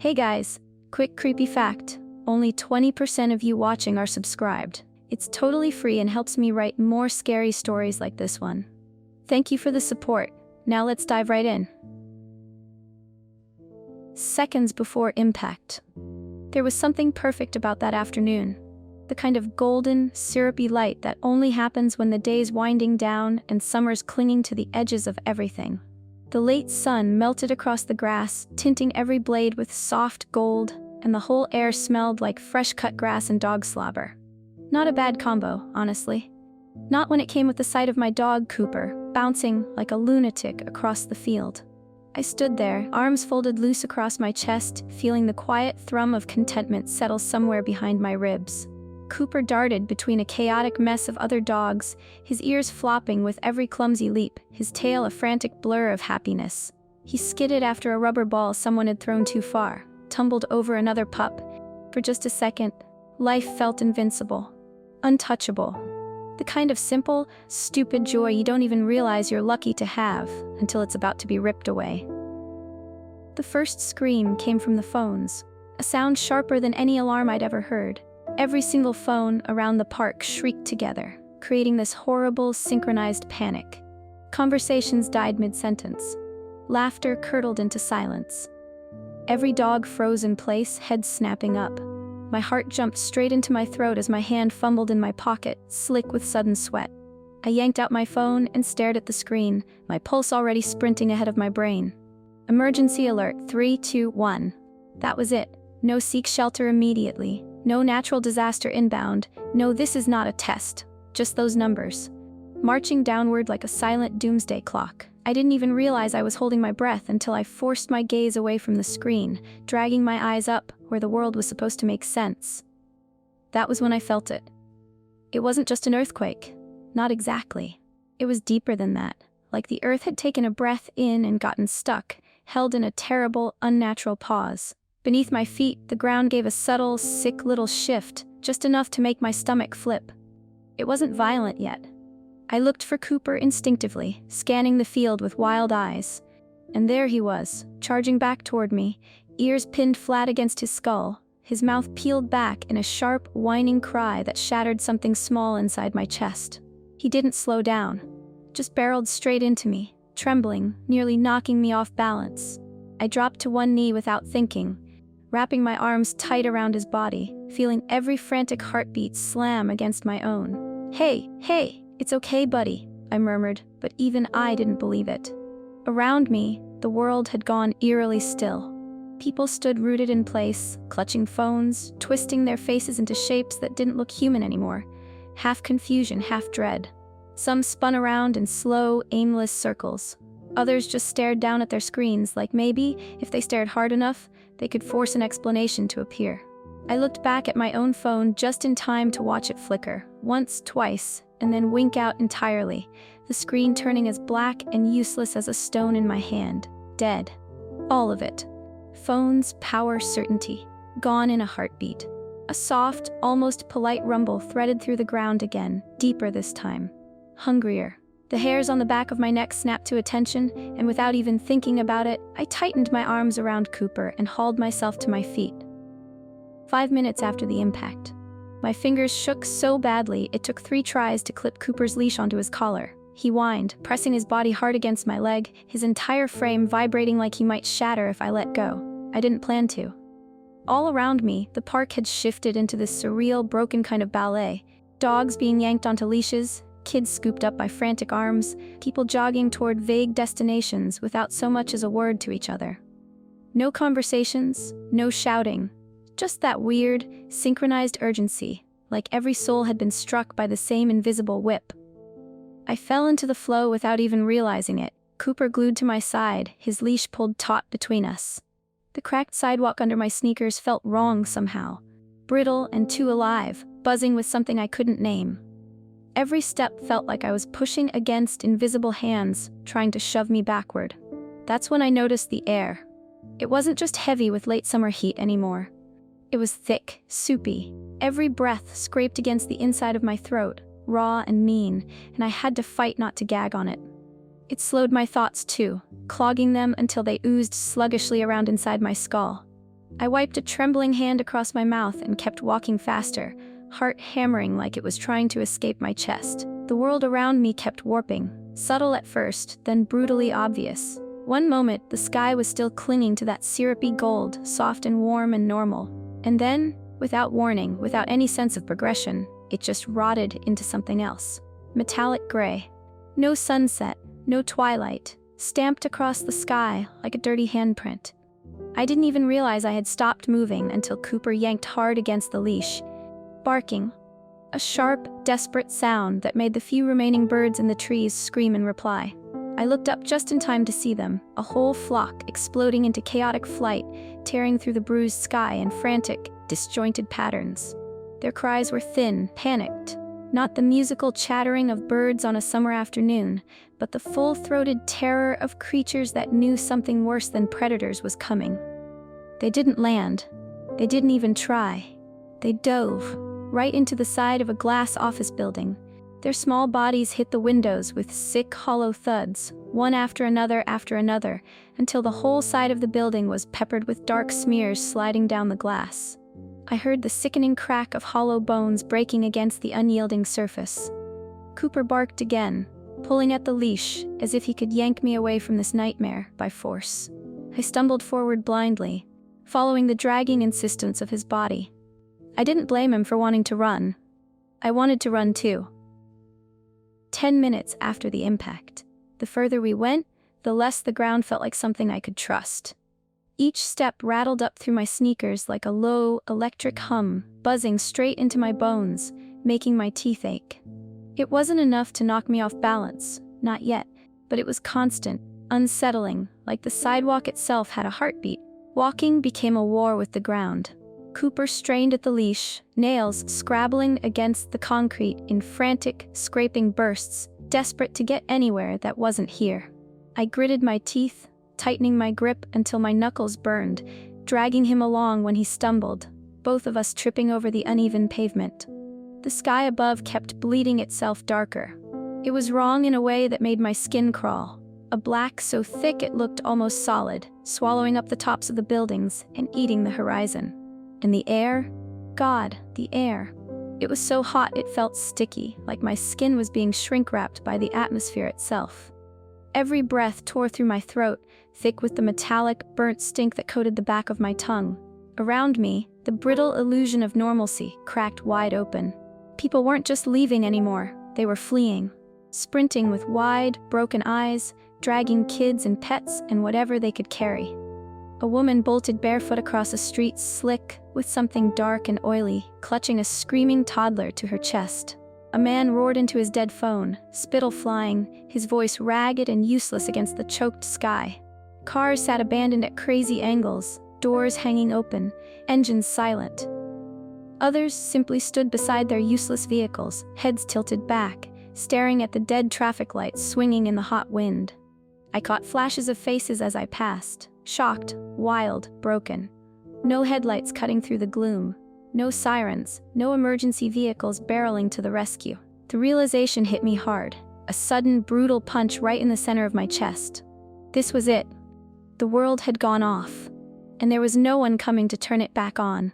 Hey guys, quick creepy fact. Only 20% of you watching are subscribed. It's totally free and helps me write more scary stories like this one. Thank you for the support. Now let's dive right in. Seconds before impact. There was something perfect about that afternoon. The kind of golden, syrupy light that only happens when the day's winding down and summer's clinging to the edges of everything. The late sun melted across the grass, tinting every blade with soft gold, and the whole air smelled like fresh-cut grass and dog slobber. Not a bad combo, honestly. Not when it came with the sight of my dog, Cooper, bouncing like a lunatic across the field. I stood there, arms folded loose across my chest, feeling the quiet thrum of contentment settle somewhere behind my ribs. Cooper darted between a chaotic mess of other dogs, his ears flopping with every clumsy leap, his tail a frantic blur of happiness. He skidded after a rubber ball someone had thrown too far, tumbled over another pup. For just a second, life felt invincible, untouchable. The kind of simple, stupid joy you don't even realize you're lucky to have until it's about to be ripped away. The first scream came from the phones, a sound sharper than any alarm I'd ever heard. Every single phone around the park shrieked together, creating this horrible, synchronized panic. Conversations died mid-sentence. Laughter curdled into silence. Every dog froze in place, head snapping up. My heart jumped straight into my throat as my hand fumbled in my pocket, slick with sudden sweat. I yanked out my phone and stared at the screen, my pulse already sprinting ahead of my brain. Emergency alert, 3, 2, 1. That was it. No seek shelter immediately. No natural disaster inbound. No, this is not a test. Just those numbers. Marching downward like a silent doomsday clock. I didn't even realize I was holding my breath until I forced my gaze away from the screen, dragging my eyes up where the world was supposed to make sense. That was when I felt it. It wasn't just an earthquake. Not exactly. It was deeper than that. Like the earth had taken a breath in and gotten stuck, held in a terrible, unnatural pause. Beneath my feet, the ground gave a subtle, sick little shift, just enough to make my stomach flip. It wasn't violent yet. I looked for Cooper instinctively, scanning the field with wild eyes. And there he was, charging back toward me, ears pinned flat against his skull, his mouth peeled back in a sharp, whining cry that shattered something small inside my chest. He didn't slow down, just barreled straight into me, trembling, nearly knocking me off balance. I dropped to one knee without thinking, wrapping my arms tight around his body, feeling every frantic heartbeat slam against my own. Hey, it's okay, buddy, I murmured, but even I didn't believe it. Around me, the world had gone eerily still. People stood rooted in place, clutching phones, twisting their faces into shapes that didn't look human anymore, half confusion, half dread. Some spun around in slow, aimless circles. Others just stared down at their screens like maybe, if they stared hard enough, they could force an explanation to appear. I looked back at my own phone just in time to watch it flicker, once, twice, and then wink out entirely, the screen turning as black and useless as a stone in my hand. Dead. All of it. Phones, power, certainty. Gone in a heartbeat. A soft, almost polite rumble threaded through the ground again, deeper this time. Hungrier. The hairs on the back of my neck snapped to attention, and without even thinking about it, I tightened my arms around Cooper and hauled myself to my feet. 5 minutes after the impact. My fingers shook so badly it took 3 tries to clip Cooper's leash onto his collar. He whined, pressing his body hard against my leg, his entire frame vibrating like he might shatter if I let go. I didn't plan to. All around me, the park had shifted into this surreal, broken kind of ballet. Dogs being yanked onto leashes, kids scooped up by frantic arms, people jogging toward vague destinations without so much as a word to each other. No conversations, no shouting, just that weird, synchronized urgency, like every soul had been struck by the same invisible whip. I fell into the flow without even realizing it, Cooper glued to my side, his leash pulled taut between us. The cracked sidewalk under my sneakers felt wrong somehow, brittle and too alive, buzzing with something I couldn't name. Every step felt like I was pushing against invisible hands, trying to shove me backward. That's when I noticed the air. It wasn't just heavy with late summer heat anymore. It was thick, soupy. Every breath scraped against the inside of my throat, raw and mean, and I had to fight not to gag on it. It slowed my thoughts too, clogging them until they oozed sluggishly around inside my skull. I wiped a trembling hand across my mouth and kept walking faster, heart hammering like it was trying to escape my chest. The world around me kept warping, subtle at first, then brutally obvious. One moment, the sky was still clinging to that syrupy gold, soft and warm and normal. And then, without warning, without any sense of progression, it just rotted into something else. Metallic gray. No sunset, no twilight, stamped across the sky like a dirty handprint. I didn't even realize I had stopped moving until Cooper yanked hard against the leash, barking. A sharp, desperate sound that made the few remaining birds in the trees scream in reply. I looked up just in time to see them, a whole flock exploding into chaotic flight, tearing through the bruised sky in frantic, disjointed patterns. Their cries were thin, panicked. Not the musical chattering of birds on a summer afternoon, but the full-throated terror of creatures that knew something worse than predators was coming. They didn't land. They didn't even try. They dove right into the side of a glass office building. Their small bodies hit the windows with sick, hollow thuds, one after another, until the whole side of the building was peppered with dark smears sliding down the glass. I heard the sickening crack of hollow bones breaking against the unyielding surface. Cooper barked again, pulling at the leash as if he could yank me away from this nightmare by force. I stumbled forward blindly, following the dragging insistence of his body. I didn't blame him for wanting to run. I wanted to run too. 10 minutes after the impact. The further we went, the less the ground felt like something I could trust. Each step rattled up through my sneakers like a low, electric hum, buzzing straight into my bones, making my teeth ache. It wasn't enough to knock me off balance, not yet, but it was constant, unsettling, like the sidewalk itself had a heartbeat. Walking became a war with the ground. Cooper strained at the leash, nails scrabbling against the concrete in frantic, scraping bursts, desperate to get anywhere that wasn't here. I gritted my teeth, tightening my grip until my knuckles burned, dragging him along when he stumbled, both of us tripping over the uneven pavement. The sky above kept bleeding itself darker. It was wrong in a way that made my skin crawl. A black so thick it looked almost solid, swallowing up the tops of the buildings and eating the horizon. And the air? God, the air. It was so hot it felt sticky, like my skin was being shrink-wrapped by the atmosphere itself. Every breath tore through my throat, thick with the metallic, burnt stink that coated the back of my tongue. Around me, the brittle illusion of normalcy cracked wide open. People weren't just leaving anymore, they were fleeing. Sprinting with wide, broken eyes, dragging kids and pets and whatever they could carry. A woman bolted barefoot across a street slick with something dark and oily, clutching a screaming toddler to her chest. A man roared into his dead phone, spittle flying, his voice ragged and useless against the choked sky. Cars sat abandoned at crazy angles, doors hanging open, engines silent. Others simply stood beside their useless vehicles, heads tilted back, staring at the dead traffic lights swinging in the hot wind. I caught flashes of faces as I passed, shocked, wild, broken. No headlights cutting through the gloom. No sirens, no emergency vehicles barreling to the rescue. The realization hit me hard, a sudden, brutal punch right in the center of my chest. This was it. The world had gone off, and there was no one coming to turn it back on.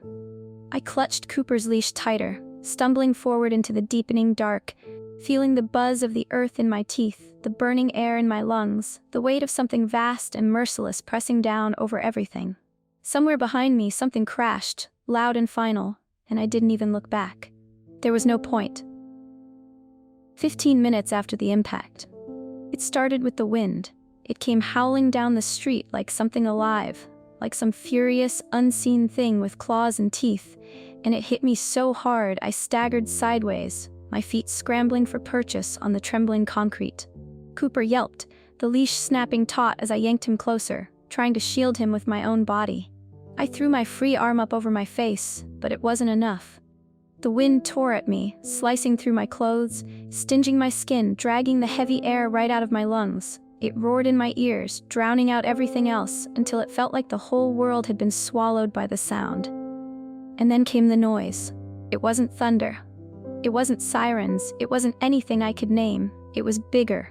I clutched Cooper's leash tighter, stumbling forward into the deepening dark, feeling the buzz of the earth in my teeth, the burning air in my lungs, the weight of something vast and merciless pressing down over everything. Somewhere behind me, something crashed, loud and final, and I didn't even look back. There was no point. 15 minutes after the impact. It started with the wind. It came howling down the street like something alive, like some furious, unseen thing with claws and teeth, and it hit me so hard I staggered sideways, my feet scrambling for purchase on the trembling concrete. Cooper yelped, the leash snapping taut as I yanked him closer, trying to shield him with my own body. I threw my free arm up over my face, but it wasn't enough. The wind tore at me, slicing through my clothes, stinging my skin, dragging the heavy air right out of my lungs. It roared in my ears, drowning out everything else, until it felt like the whole world had been swallowed by the sound. And then came the noise. It wasn't thunder. It wasn't sirens. It wasn't anything I could name. It was bigger.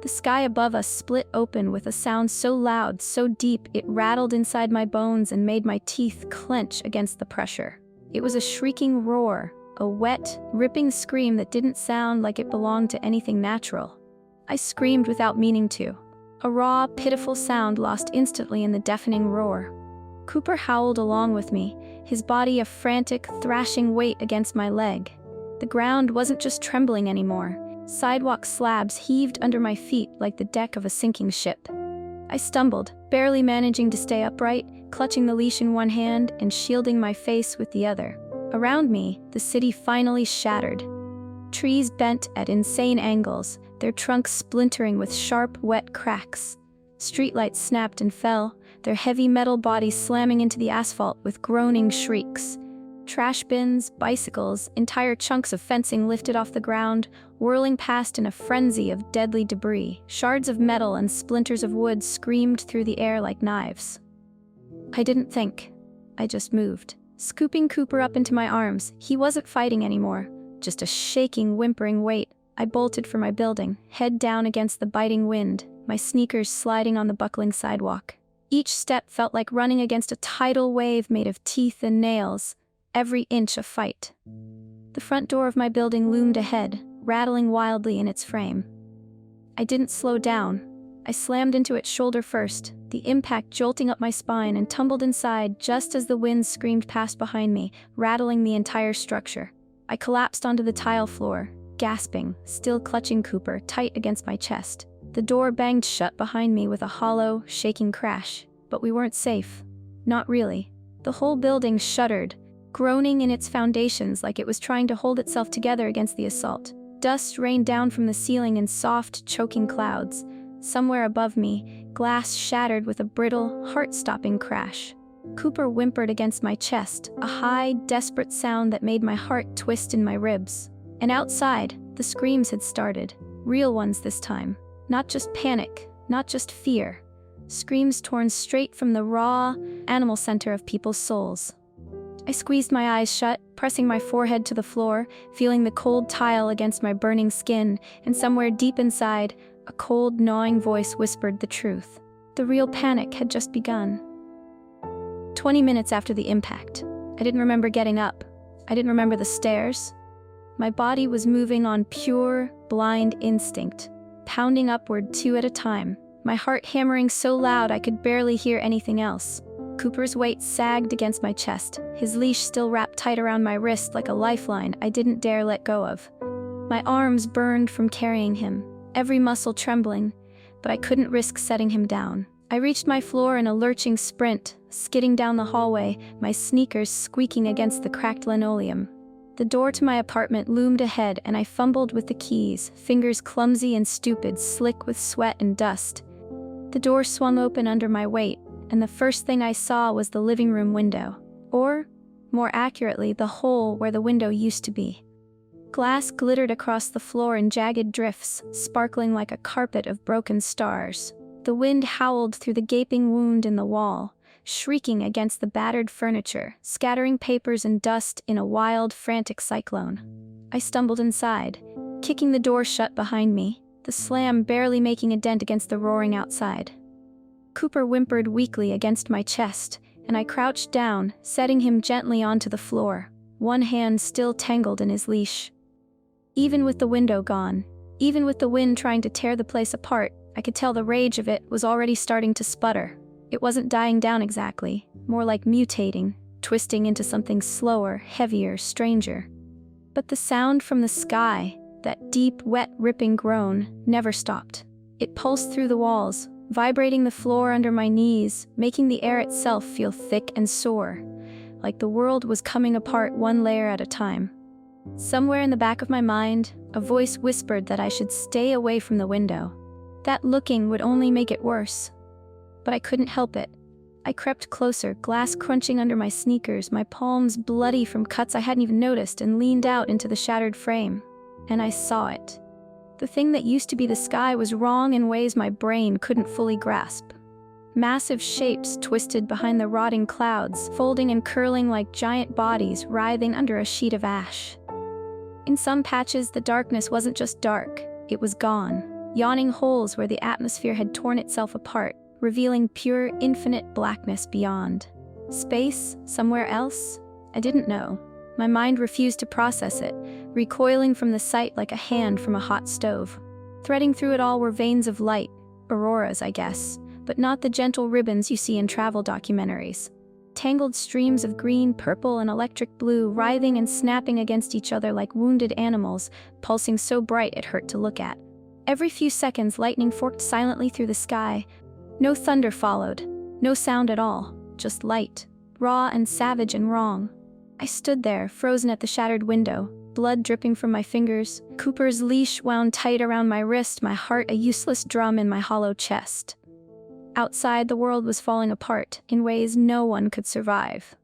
The sky above us split open with a sound so loud, so deep, it rattled inside my bones and made my teeth clench against the pressure. It was a shrieking roar, a wet, ripping scream that didn't sound like it belonged to anything natural. I screamed without meaning to. A raw, pitiful sound lost instantly in the deafening roar. Cooper howled along with me, his body a frantic, thrashing weight against my leg. The ground wasn't just trembling anymore. Sidewalk slabs heaved under my feet like the deck of a sinking ship. I stumbled, barely managing to stay upright, clutching the leash in one hand and shielding my face with the other. Around me, the city finally shattered. Trees bent at insane angles, their trunks splintering with sharp, wet cracks. Streetlights snapped and fell, their heavy metal bodies slamming into the asphalt with groaning shrieks. Trash bins, bicycles, entire chunks of fencing lifted off the ground, whirling past in a frenzy of deadly debris. Shards of metal and splinters of wood screamed through the air like knives. I didn't think. I just moved. Scooping Cooper up into my arms, he wasn't fighting anymore, just a shaking, whimpering weight. I bolted for my building, head down against the biting wind, my sneakers sliding on the buckling sidewalk. Each step felt like running against a tidal wave made of teeth and nails, every inch a fight. The front door of my building loomed ahead, rattling wildly in its frame. I didn't slow down. I slammed into it shoulder first, the impact jolting up my spine, and tumbled inside just as the wind screamed past behind me, rattling the entire structure. I collapsed onto the tile floor, gasping, still clutching Cooper tight against my chest. The door banged shut behind me with a hollow, shaking crash, but we weren't safe. Not really. The whole building shuddered, groaning in its foundations like it was trying to hold itself together against the assault. Dust rained down from the ceiling in soft, choking clouds. Somewhere above me, glass shattered with a brittle, heart-stopping crash. Cooper whimpered against my chest, a high, desperate sound that made my heart twist in my ribs. And outside, the screams had started. Real ones this time. Not just panic, not just fear. Screams torn straight from the raw, animal center of people's souls. I squeezed my eyes shut, pressing my forehead to the floor, feeling the cold tile against my burning skin, and somewhere deep inside, a cold, gnawing voice whispered the truth. The real panic had just begun. 20 minutes after the impact, I didn't remember getting up. I didn't remember the stairs. My body was moving on pure, blind instinct, pounding upward 2 at a time, my heart hammering so loud I could barely hear anything else. Cooper's weight sagged against my chest, his leash still wrapped tight around my wrist like a lifeline I didn't dare let go of. My arms burned from carrying him, every muscle trembling, but I couldn't risk setting him down. I reached my floor in a lurching sprint, skidding down the hallway, my sneakers squeaking against the cracked linoleum. The door to my apartment loomed ahead, and I fumbled with the keys, fingers clumsy and stupid, slick with sweat and dust. The door swung open under my weight, and the first thing I saw was the living room window. Or, more accurately, the hole where the window used to be. Glass glittered across the floor in jagged drifts, sparkling like a carpet of broken stars. The wind howled through the gaping wound in the wall, shrieking against the battered furniture, scattering papers and dust in a wild, frantic cyclone. I stumbled inside, kicking the door shut behind me, the slam barely making a dent against the roaring outside. Cooper whimpered weakly against my chest, and I crouched down, setting him gently onto the floor, one hand still tangled in his leash. Even with the window gone, even with the wind trying to tear the place apart, I could tell the rage of it was already starting to sputter. It wasn't dying down exactly, more like mutating, twisting into something slower, heavier, stranger. But the sound from the sky, that deep, wet, ripping groan, never stopped. It pulsed through the walls, vibrating the floor under my knees, making the air itself feel thick and sore, like the world was coming apart one layer at a time. Somewhere in the back of my mind, a voice whispered that I should stay away from the window. That looking would only make it worse. But I couldn't help it. I crept closer, glass crunching under my sneakers, my palms bloody from cuts I hadn't even noticed, and leaned out into the shattered frame. And I saw it. The thing that used to be the sky was wrong in ways my brain couldn't fully grasp. Massive shapes twisted behind the rotting clouds, folding and curling like giant bodies writhing under a sheet of ash. In some patches, the darkness wasn't just dark, it was gone. yawning holes where the atmosphere had torn itself apart, revealing pure, infinite blackness beyond. Space? Somewhere else? I didn't know. My mind refused to process it, recoiling from the sight like a hand from a hot stove. Threading through it all were veins of light, auroras, I guess, but not the gentle ribbons you see in travel documentaries. Tangled streams of green, purple, and electric blue writhing and snapping against each other like wounded animals, pulsing so bright it hurt to look at. Every few seconds, lightning forked silently through the sky. No thunder followed, no sound at all, just light, raw and savage and wrong. I stood there, frozen at the shattered window, blood dripping from my fingers, Cooper's leash wound tight around my wrist, my heart a useless drum in my hollow chest. Outside, the world was falling apart in ways no one could survive.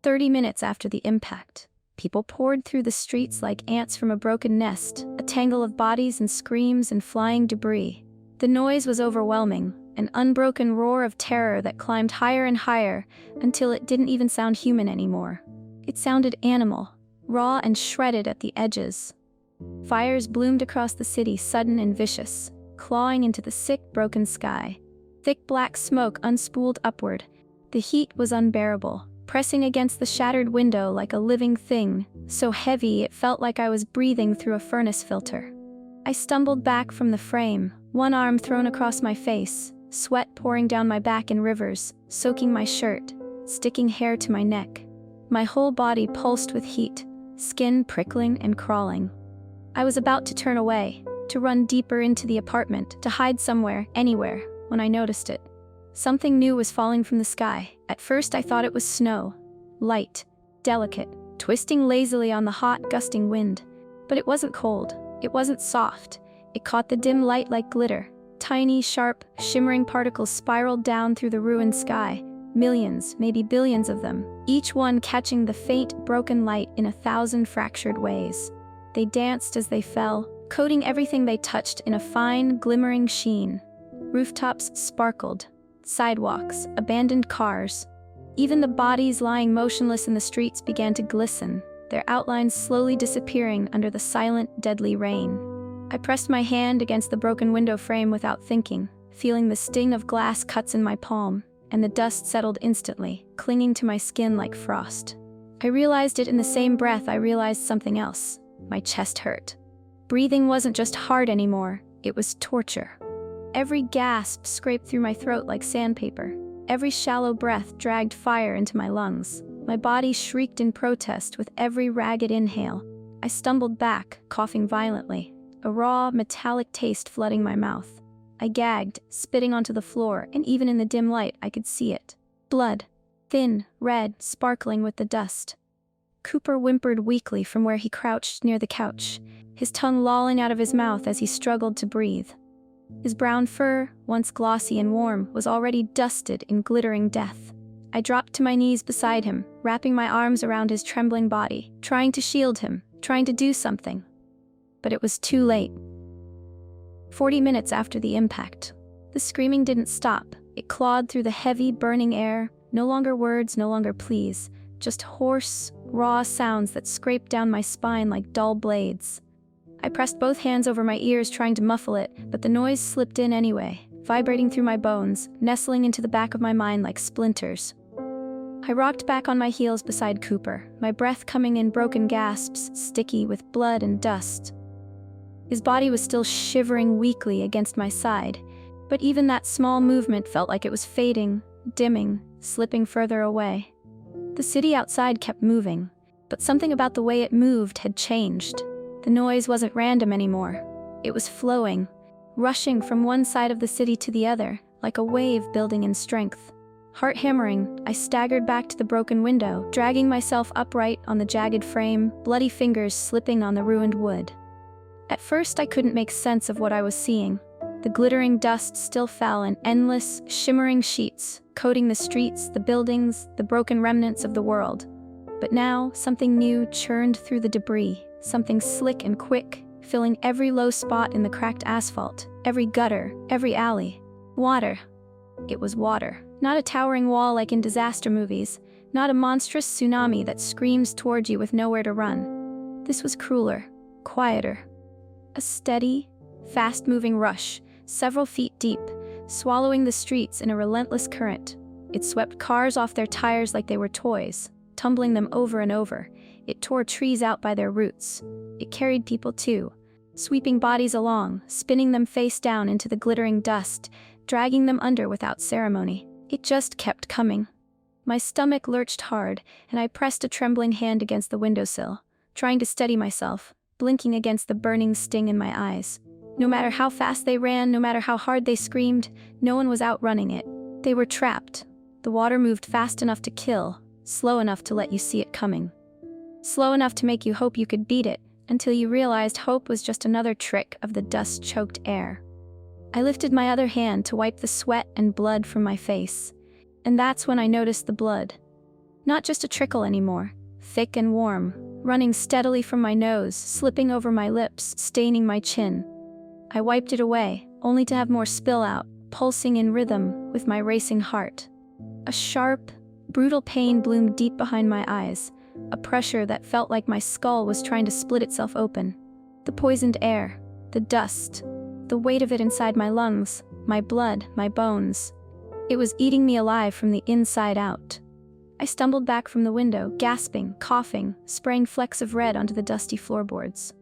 30 minutes after the impact, people poured through the streets like ants from a broken nest, a tangle of bodies and screams and flying debris. The noise was overwhelming, an unbroken roar of terror that climbed higher and higher until it didn't even sound human anymore. It sounded animal, raw and shredded at the edges. Fires bloomed across the city, sudden and vicious, clawing into the sick, broken sky. Thick black smoke unspooled upward. The heat was unbearable, pressing against the shattered window like a living thing, so heavy it felt like I was breathing through a furnace filter. I stumbled back from the frame, one arm thrown across my face, sweat pouring down my back in rivers, soaking my shirt, sticking hair to my neck. My whole body pulsed with heat, skin prickling and crawling. I was about to turn away, to run deeper into the apartment, to hide somewhere, anywhere, when I noticed it. Something new was falling from the sky. At first I thought it was snow. Light, delicate, twisting lazily on the hot, gusting wind. But it wasn't cold. It wasn't soft. It caught the dim light like glitter. Tiny, sharp, shimmering particles spiraled down through the ruined sky. Millions, maybe billions of them, each one catching the faint, broken light in 1,000 fractured ways. They danced as they fell, coating everything they touched in a fine, glimmering sheen. Rooftops sparkled, sidewalks, abandoned cars. Even the bodies lying motionless in the streets began to glisten, their outlines slowly disappearing under the silent, deadly rain. I pressed my hand against the broken window frame without thinking, feeling the sting of glass cuts in my palm, and the dust settled instantly, clinging to my skin like frost. I realized it in the same breath I realized something else. My chest hurt. Breathing wasn't just hard anymore, it was torture. Every gasp scraped through my throat like sandpaper. Every shallow breath dragged fire into my lungs. My body shrieked in protest with every ragged inhale. I stumbled back, coughing violently, a raw, metallic taste flooding my mouth. I gagged, spitting onto the floor, and even in the dim light I could see it. Blood. Thin, red, sparkling with the dust. Cooper whimpered weakly from where he crouched near the couch, his tongue lolling out of his mouth as he struggled to breathe. His brown fur, once glossy and warm, was already dusted in glittering death. I dropped to my knees beside him, wrapping my arms around his trembling body, trying to shield him, trying to do something. But it was too late. 40 minutes after the impact, the screaming didn't stop. It clawed through the heavy, burning air, no longer words, no longer pleas, just hoarse, raw sounds that scraped down my spine like dull blades. I pressed both hands over my ears trying to muffle it, but the noise slipped in anyway, vibrating through my bones, nestling into the back of my mind like splinters. I rocked back on my heels beside Cooper, my breath coming in broken gasps, sticky with blood and dust. His body was still shivering weakly against my side, but even that small movement felt like it was fading, dimming, slipping further away. The city outside kept moving, but something about the way it moved had changed. The noise wasn't random anymore. It was flowing, rushing from one side of the city to the other, like a wave building in strength. Heart hammering, I staggered back to the broken window, dragging myself upright on the jagged frame, bloody fingers slipping on the ruined wood. At first I couldn't make sense of what I was seeing. The glittering dust still fell in endless, shimmering sheets, coating the streets, the buildings, the broken remnants of the world. But now, something new churned through the debris, something slick and quick, filling every low spot in the cracked asphalt, every gutter, every alley. Water. It was water. Not a towering wall like in disaster movies, not a monstrous tsunami that screams toward you with nowhere to run. This was cooler, quieter. A steady, fast-moving rush, several feet deep, swallowing the streets in a relentless current. It swept cars off their tires like they were toys, tumbling them over and over. It tore trees out by their roots. It carried people too, sweeping bodies along, spinning them face down into the glittering dust, dragging them under without ceremony. It just kept coming. My stomach lurched hard, and I pressed a trembling hand against the windowsill, trying to steady myself, blinking against the burning sting in my eyes. No matter how fast they ran, no matter how hard they screamed, no one was outrunning it. They were trapped. The water moved fast enough to kill, slow enough to let you see it coming. Slow enough to make you hope you could beat it, until you realized hope was just another trick of the dust-choked air. I lifted my other hand to wipe the sweat and blood from my face, and that's when I noticed the blood. Not just a trickle anymore, thick and warm, running steadily from my nose, slipping over my lips, staining my chin. I wiped it away, only to have more spill out, pulsing in rhythm with my racing heart. A sharp, brutal pain bloomed deep behind my eyes, a pressure that felt like my skull was trying to split itself open. The poisoned air, the dust, the weight of it inside my lungs, my blood, my bones. It was eating me alive from the inside out. I stumbled back from the window, gasping, coughing, spraying flecks of red onto the dusty floorboards.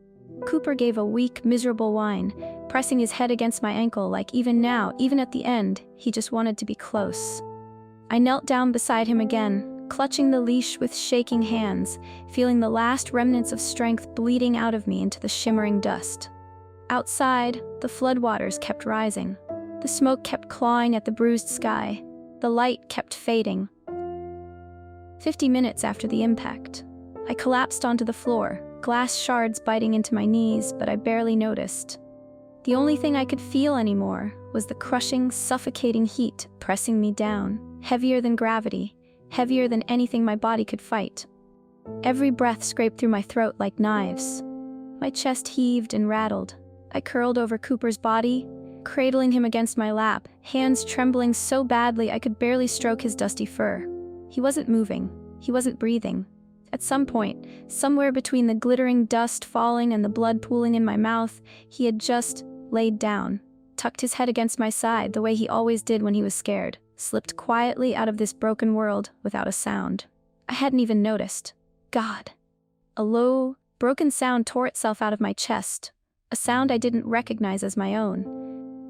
Cooper gave a weak, miserable whine, pressing his head against my ankle like even now, even at the end, he just wanted to be close. I knelt down beside him again, clutching the leash with shaking hands, feeling the last remnants of strength bleeding out of me into the shimmering dust. Outside, the floodwaters kept rising. The smoke kept clawing at the bruised sky. The light kept fading. 50 minutes after the impact, I collapsed onto the floor, glass shards biting into my knees, but I barely noticed. The only thing I could feel anymore was the crushing, suffocating heat pressing me down, heavier than gravity, heavier than anything my body could fight. Every breath scraped through my throat like knives. My chest heaved and rattled. I curled over Cooper's body, cradling him against my lap, hands trembling so badly I could barely stroke his dusty fur. He wasn't moving. He wasn't breathing. At some point, somewhere between the glittering dust falling and the blood pooling in my mouth, he had just laid down, tucked his head against my side the way he always did when he was scared, slipped quietly out of this broken world without a sound. I hadn't even noticed. God. A low, broken sound tore itself out of my chest, a sound I didn't recognize as my own.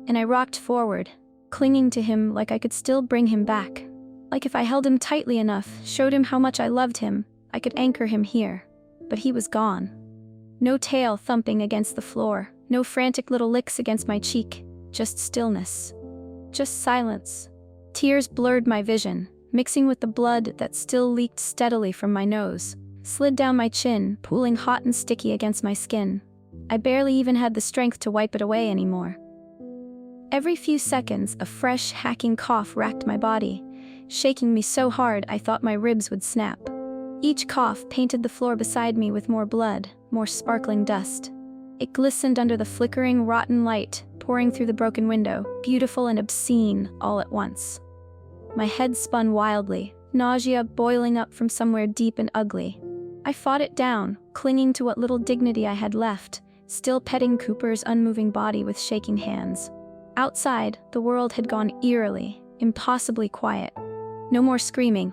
And I rocked forward, clinging to him like I could still bring him back. Like if I held him tightly enough, showed him how much I loved him, I could anchor him here. But he was gone. No tail thumping against the floor, no frantic little licks against my cheek, just stillness. Just silence. Tears blurred my vision, mixing with the blood that still leaked steadily from my nose, slid down my chin, pooling hot and sticky against my skin. I barely even had the strength to wipe it away anymore. Every few seconds, a fresh, hacking cough racked my body, shaking me so hard I thought my ribs would snap. Each cough painted the floor beside me with more blood, more sparkling dust. It glistened under the flickering, rotten light, pouring through the broken window, beautiful and obscene all at once. My head spun wildly, nausea boiling up from somewhere deep and ugly. I fought it down, clinging to what little dignity I had left, still petting Cooper's unmoving body with shaking hands. Outside, the world had gone eerily, impossibly quiet. No more screaming.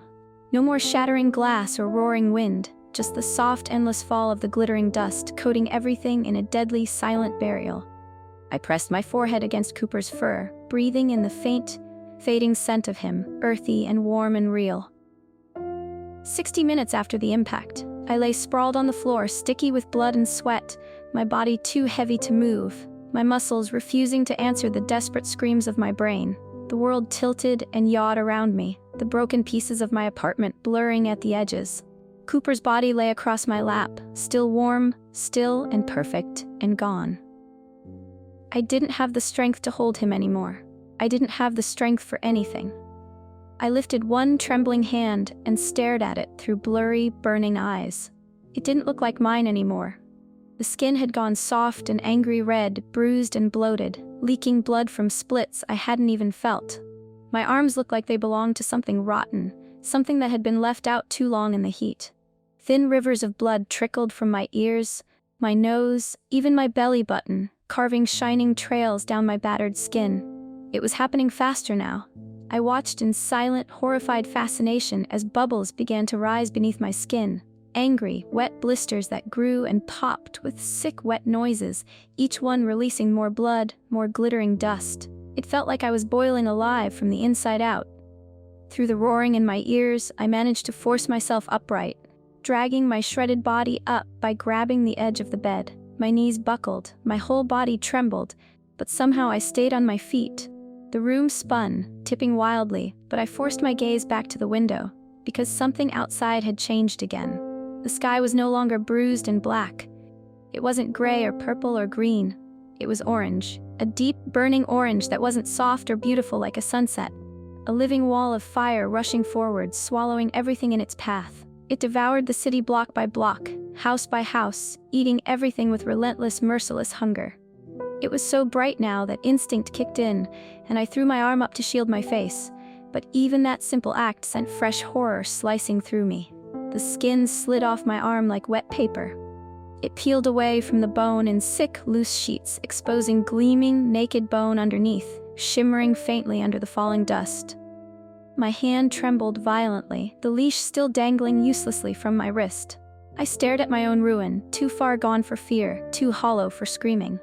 No more shattering glass or roaring wind, just the soft, endless fall of the glittering dust coating everything in a deadly, silent burial. I pressed my forehead against Cooper's fur, breathing in the faint, fading scent of him, earthy and warm and real. 60 minutes after the impact, I lay sprawled on the floor, sticky with blood and sweat, my body too heavy to move, my muscles refusing to answer the desperate screams of my brain. The world tilted and yawed around me, the broken pieces of my apartment blurring at the edges. Cooper's body lay across my lap, still warm, still and perfect, and gone. I didn't have the strength to hold him anymore. I didn't have the strength for anything. I lifted one trembling hand and stared at it through blurry, burning eyes. It didn't look like mine anymore. The skin had gone soft and angry red, bruised and bloated, leaking blood from splits I hadn't even felt. My arms looked like they belonged to something rotten, something that had been left out too long in the heat. Thin rivers of blood trickled from my ears, my nose, even my belly button, carving shining trails down my battered skin. It was happening faster now. I watched in silent, horrified fascination as bubbles began to rise beneath my skin. Angry, wet blisters that grew and popped with sick, wet noises, each one releasing more blood, more glittering dust. It felt like I was boiling alive from the inside out. Through the roaring in my ears, I managed to force myself upright, dragging my shredded body up by grabbing the edge of the bed. My knees buckled, my whole body trembled, but somehow I stayed on my feet. The room spun, tipping wildly, but I forced my gaze back to the window, because something outside had changed again. The sky was no longer bruised and black. It wasn't gray or purple or green. It was orange, a deep, burning orange that wasn't soft or beautiful like a sunset. A living wall of fire rushing forward, swallowing everything in its path. It devoured the city block by block, house by house, eating everything with relentless, merciless hunger. It was so bright now that instinct kicked in, and I threw my arm up to shield my face. But even that simple act sent fresh horror slicing through me. The skin slid off my arm like wet paper. It peeled away from the bone in sick, loose sheets, exposing gleaming, naked bone underneath, shimmering faintly under the falling dust. My hand trembled violently, the leash still dangling uselessly from my wrist. I stared at my own ruin, too far gone for fear, too hollow for screaming.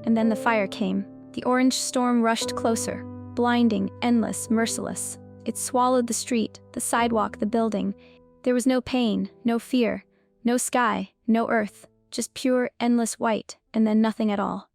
And then the fire came. The orange storm rushed closer, blinding, endless, merciless. It swallowed the street, the sidewalk, the building. There was no pain, no fear, no sky, no earth, just pure, endless white, and then nothing at all.